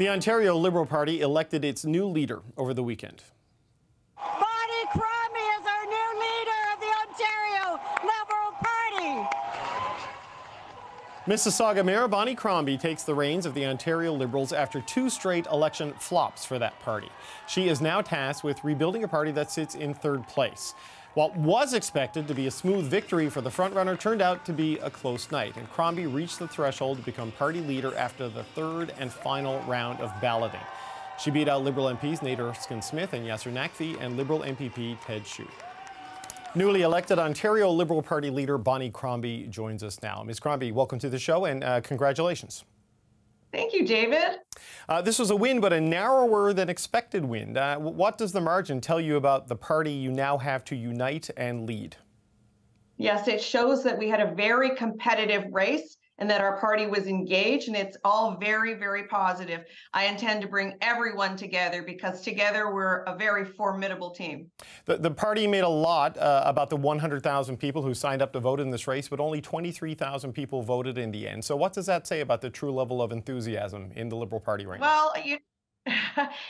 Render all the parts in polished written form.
The Ontario Liberal Party elected its new leader over the weekend. Bonnie Crombie is our new leader of the Ontario Liberal Party. Mississauga Mayor Bonnie Crombie takes the reins of the Ontario Liberals after 2 straight election flops for that party. She is now tasked with rebuilding a party that sits in 3rd place. What was expected to be a smooth victory for the frontrunner turned out to be a close night, and Crombie reached the threshold to become party leader after the 3rd and final round of balloting. She beat out Liberal MPs Nate Erskine-Smith and Yasser Naqvi and Liberal MPP Ted Chu. Newly elected Ontario Liberal Party leader Bonnie Crombie joins us now. Ms. Crombie, welcome to the show and congratulations. Thank you, David. This was a win, but a narrower than expected win. What does the margin tell you about the party you now have to unite and lead? Yes, it shows that we had a very competitive race and that our party was engaged, and it's all very, very positive. I intend to bring everyone together because together we're a very formidable team. The party made a lot about the 100,000 people who signed up to vote in this race, but only 23,000 people voted in the end. So what does that say about the true level of enthusiasm in the Liberal Party right now? Well,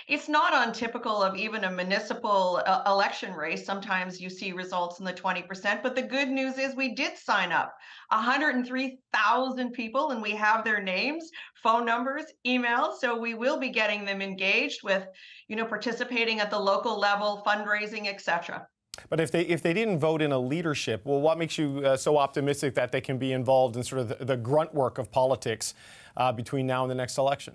it's not untypical of even a municipal election race. Sometimes you see results in the 20%, but the good news is we did sign up 103,000 people, and we have their names, phone numbers, emails. So we will be getting them engaged with, participating at the local level, fundraising, etc. But if they didn't vote in a leadership, well, what makes you so optimistic that they can be involved in sort of the grunt work of politics between now and the next election?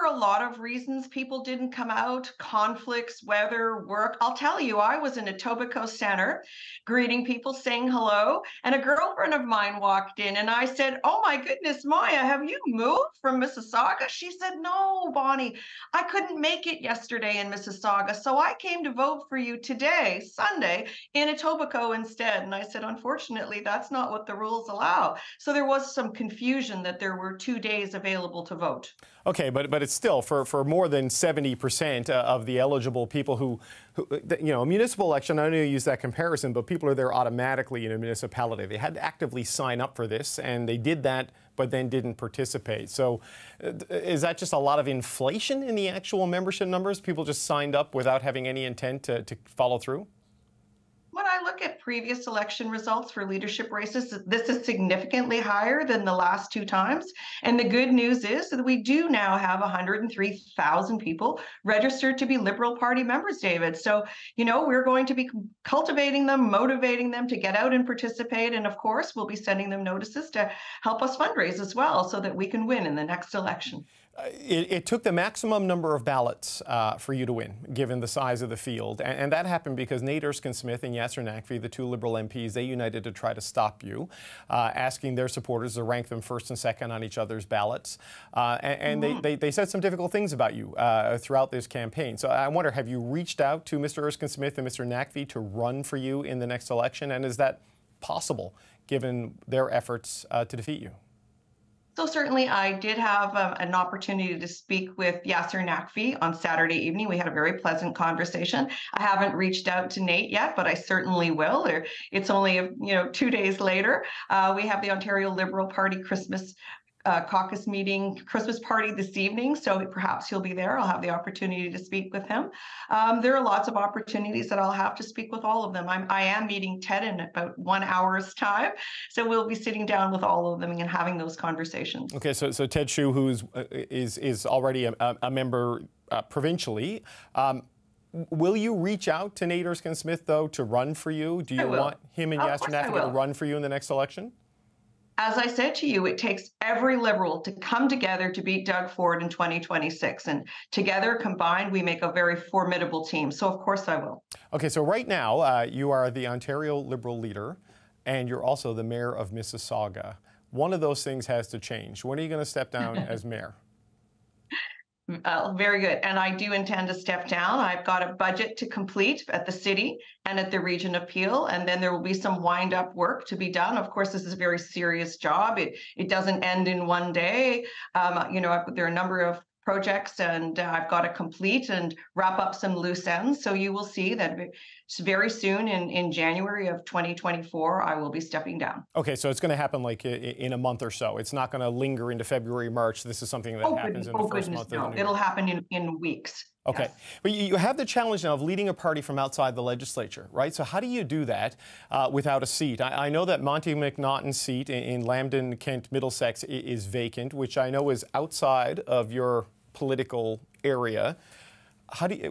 A lot of reasons people didn't come out: conflicts, weather, work. I'll tell you, I was in Etobicoke Center greeting people, saying hello, and a girlfriend of mine walked in and I said, "Oh my goodness, Maya, have you moved from Mississauga?" She said, "No, Bonnie, I couldn't make it yesterday in Mississauga, so I came to vote for you today, Sunday, in Etobicoke instead." And I said, "Unfortunately, that's not what the rules allow." So there was some confusion that there were 2 days available to vote. Okay, but it's still for more than 70% of the eligible people who, a municipal election, I know you use that comparison, but people are there automatically in a municipality. They had to actively sign up for this, and they did that, but then didn't participate. So is that just a lot of inflation in the actual membership numbers? People just signed up without having any intent to follow through? When I look at previous election results for leadership races, this is significantly higher than the last 2 times. And the good news is that we do now have 103,000 people registered to be Liberal Party members, David. So, we're going to be cultivating them, motivating them to get out and participate. And of course, we'll be sending them notices to help us fundraise as well so that we can win in the next election. It took the maximum number of ballots for you to win, given the size of the field. And that happened because Nate Erskine-Smith and Yasser Naqvi, the 2 Liberal MPs, they united to try to stop you, asking their supporters to rank them first and second on each other's ballots. They said some difficult things about you throughout this campaign. So I wonder, have you reached out to Mr. Erskine-Smith and Mr. Naqvi to run for you in the next election? And is that possible, given their efforts to defeat you? So certainly I did have an opportunity to speak with Yasser Naqvi on Saturday evening. We had a very pleasant conversation. I haven't reached out to Nate yet, but I certainly will. It's only 2 days later. We have the Ontario Liberal Party Christmas caucus meeting, Christmas party this evening, so perhaps he'll be there. I'll have the opportunity to speak with him. There are lots of opportunities that I'll have to speak with all of them. I am meeting Ted in about 1 hour's time, so we'll be sitting down with all of them and having those conversations. Okay, so Ted Chu, who is already a member provincially, will you reach out to Nate Erskine-Smith, though, to run for you? Do you want him and Yasser Naqvi to run for you in the next election? As I said to you, it takes every Liberal to come together to beat Doug Ford in 2026. And together, combined, we make a very formidable team. So, of course, I will. Okay, so right now, you are the Ontario Liberal leader, and you're also the mayor of Mississauga. One of those things has to change. When are you going to step down as mayor? Very good. And I do intend to step down. I've got a budget to complete at the city and at the region of Peel, and then there will be some wind-up work to be done. Of course, this is a very serious job. It doesn't end in one day. There are a number of projects, and I've got to complete and wrap up some loose ends. So you will see that very soon in January of 2024, I will be stepping down. Okay, so it's going to happen like in a month or so. It's not going to linger into February, March. This is something that happens in the first month of the new year. It'll happen in weeks. Okay, yes. But you have the challenge now of leading a party from outside the legislature, right? So how do you do that without a seat? I know that Monty McNaughton's seat in Lambton, Kent, Middlesex is vacant, which I know is outside of your political area.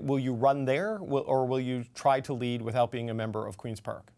Will you run there, or will you try to lead without being a member of Queen's Park?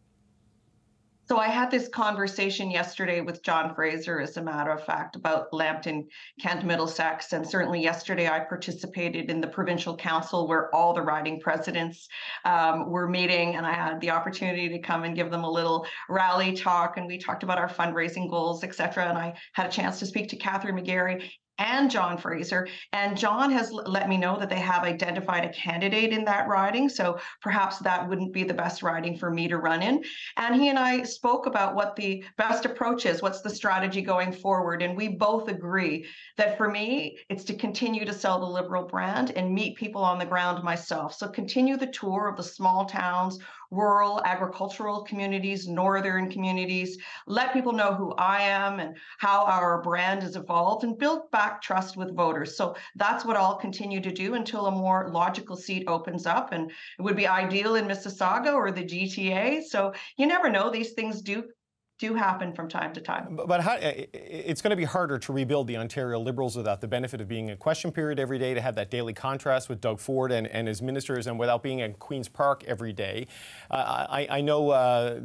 So I had this conversation yesterday with John Fraser, as a matter of fact, about Lambton, Kent, Middlesex. And certainly yesterday I participated in the provincial council where all the riding presidents were meeting, and I had the opportunity to come and give them a little rally talk, and we talked about our fundraising goals, et cetera. And I had a chance to speak to Catherine McGarry and John Fraser, and John has let me know that they have identified a candidate in that riding, so perhaps that wouldn't be the best riding for me to run in. And he and I spoke about what the best approach is, what's the strategy going forward, and we both agree that for me, it's to continue to sell the Liberal brand and meet people on the ground myself. So continue the tour of the small towns, rural agricultural communities, northern communities, let people know who I am and how our brand has evolved, and build back trust with voters. So that's what I'll continue to do until a more logical seat opens up, and it would be ideal in Mississauga or the GTA. So you never know, these things do happen from time to time. But it's going to be harder to rebuild the Ontario Liberals without the benefit of being in question period every day, to have that daily contrast with Doug Ford and his ministers, and without being at Queen's Park every day. I know,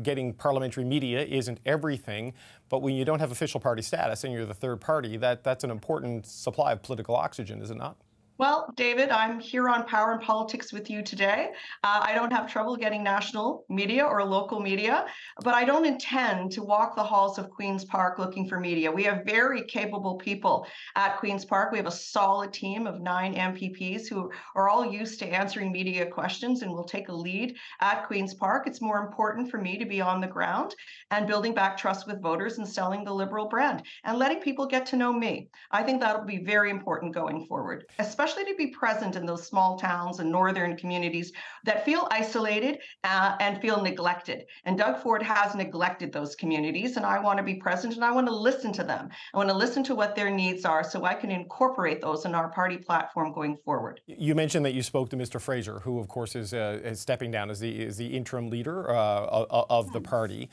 getting parliamentary media isn't everything, but when you don't have official party status and you're the third party, that's an important supply of political oxygen, is it not? Well, David, I'm here on Power and Politics with you today. I don't have trouble getting national media or local media, but I don't intend to walk the halls of Queen's Park looking for media. We have very capable people at Queen's Park. We have a solid team of 9 MPPs who are all used to answering media questions and will take a lead at Queen's Park. It's more important for me to be on the ground and building back trust with voters and selling the Liberal brand and letting people get to know me. I think that'll be very important going forward, especially to be present in those small towns and northern communities that feel isolated and feel neglected. And Doug Ford has neglected those communities, and I want to be present and I want to listen to them. I want to listen to what their needs are so I can incorporate those in our party platform going forward. You mentioned that you spoke to Mr. Fraser, who of course is stepping down as the interim leader of the party.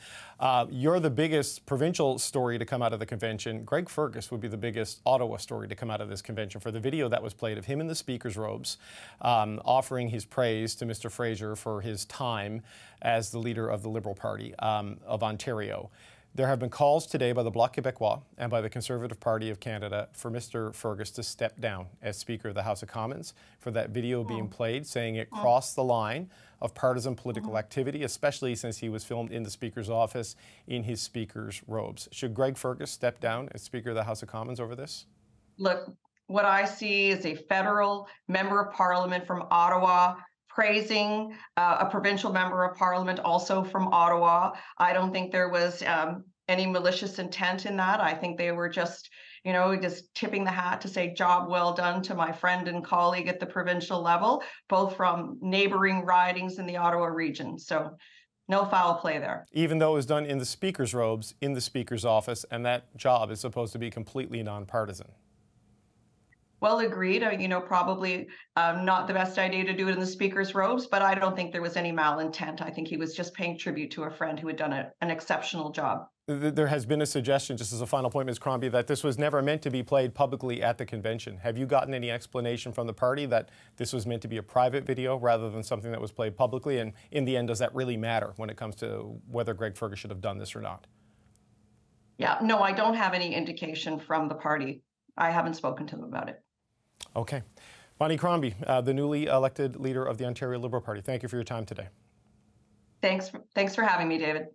You're the biggest provincial story to come out of the convention. Greg Fergus would be the biggest Ottawa story to come out of this convention for the video that was played of him in the Speaker's robes, offering his praise to Mr. Fraser for his time as the leader of the Liberal Party of Ontario. There have been calls today by the Bloc Québécois and by the Conservative Party of Canada for Mr. Fergus to step down as Speaker of the House of Commons, for that video being played, saying it crossed the line of partisan political activity, especially since he was filmed in the Speaker's office in his Speaker's robes. Should Greg Fergus step down as Speaker of the House of Commons over this? Look, what I see is a federal member of Parliament from Ottawa praising a provincial member of Parliament also from Ottawa. I don't think there was any malicious intent in that. I think they were just tipping the hat to say job well done to my friend and colleague at the provincial level, both from neighboring ridings in the Ottawa region. So no foul play there. Even though it was done in the Speaker's robes, in the Speaker's office, and that job is supposed to be completely nonpartisan. Well, agreed. Probably not the best idea to do it in the Speaker's robes, but I don't think there was any malintent. I think he was just paying tribute to a friend who had done an exceptional job. There has been a suggestion, just as a final point, Ms. Crombie, that this was never meant to be played publicly at the convention. Have you gotten any explanation from the party that this was meant to be a private video rather than something that was played publicly? And in the end, does that really matter when it comes to whether Greg Fergus should have done this or not? Yeah, no, I don't have any indication from the party. I haven't spoken to them about it. Okay. Bonnie Crombie, the newly elected leader of the Ontario Liberal Party. Thank you for your time today. Thanks for having me, David.